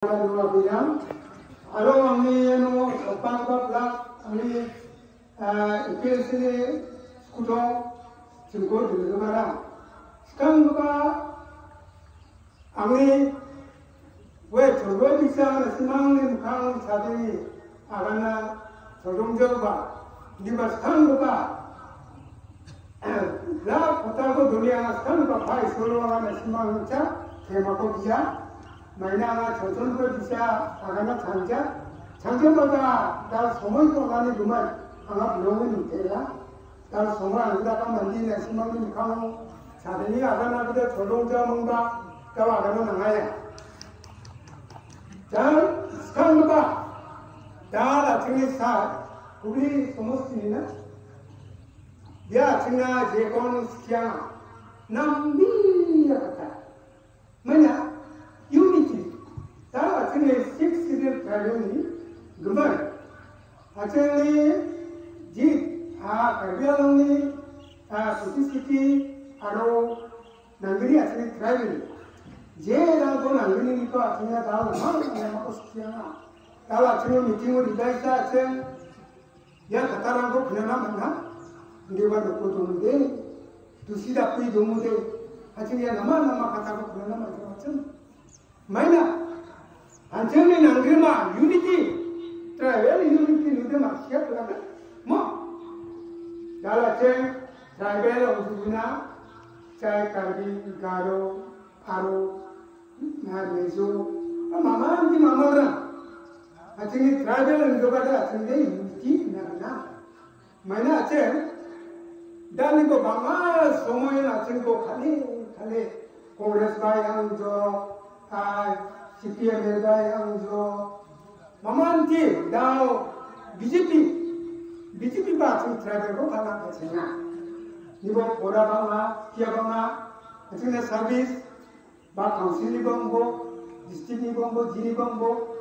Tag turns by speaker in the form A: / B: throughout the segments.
A: bilang, alo kami no sopan bapak kami ikut sini kudo jenggot dulu mana. Sekarang kami coba bisa senang kang sapi agana jodoh coba di sekarang lah kota ko dunia sekarang pai solo agana senang cak kemako dia. Mainan jodoh ko bisa agana 장자마다 날 소문이 나는 그만 강압 병원이 있대라. 날 소문 안 다가 만지네 신망님 강호 자든이 아가나 그대 조동자 뭔가 또 아가나 나가야. 자, 스칸가 다 나중에 사 우리 소모스이나 야 증나 제건 스키야 남비야 같다. 뭐냐? 유니티 다 나중에 식스를 가려니 Gemar, actually, Karbialoni, Sophisticity, Aro, Nangri, actually, traveling. Jera go Nangri, Nico, Athena, Dal, Makoskiana, Dal, actually, meeting with the Daisa, Yakatarango, Pinamana, they were the Kotomude, to see the Pidomude, actually, Namana, Makatako, Pinamana, Mina, until in Angrima, unity. Travel unity nu de maksiat lada mo dala ceng travel usuna cai karbi garo aro na mezo mama ni mama ra acing travel ndu kada acing de unity na mana ceng dali ko mama somoy na acing ko khale congress bai ang jo CPM bai ang jo Mamanti dao BJP bahasa travel ko kalah macamnya. Nibo pora banga, kia banga, macamnya service, bah council ni bangbo, district ni bangbo, jini bangbo,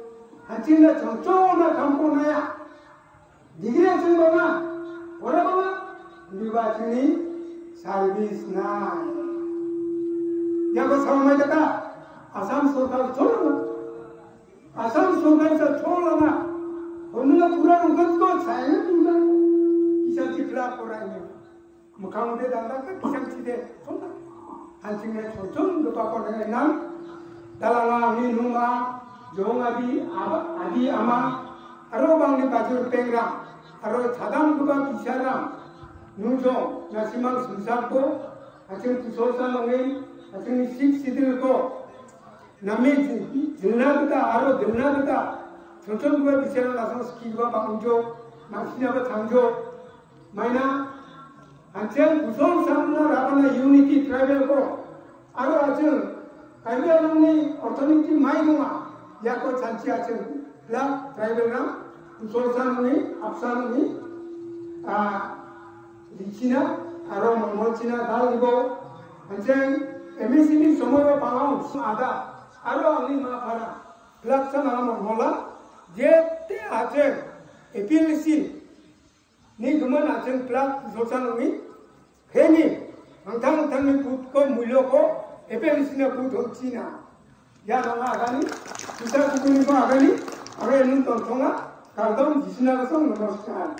A: macamnya contoh na kampung na, digre macam banga, pora banga, nibo macamnya service na. Yang bersama mereka, Assam Sarkar cuma. Asam Sarkar cholana, orang pura orang tu saya juga kisah cikla orang ini, makam dia dah nak kisah cide, cuma, hancurnya cocok tu apa orang enam, dalam ni numa, jong adi ama, aro bang ni baju pengram, aro cadang tu bang kisahram, nujong nasimang susah ko, hancur kusosan orang, hancur ni sidil ko. Nami dilna kita, aro dilna kita, contoh gua bicara langsung skill gua bangjo, maksudnya apa tangjo, mana, ancen usong sama rapana unity travel ko, aro ancen, kami orang ni opportunity mai gua, ya ko canci ancen, lah travel ram, usong sama ni, absan ni, China, aro Mongol China dal ibo, ancen, MSC ni semua bangun ada. Aro angin mana para pelaksanaan mola, jete aceh, EPLC, ni cuma aceh pelak sosial ni, heni, angtang ni put ko mulo ko, EPLC ni put China, ya nama agani, kita kuku ni ko agani, aro enun tontonga, kardom jisna kasong nomor sekarang.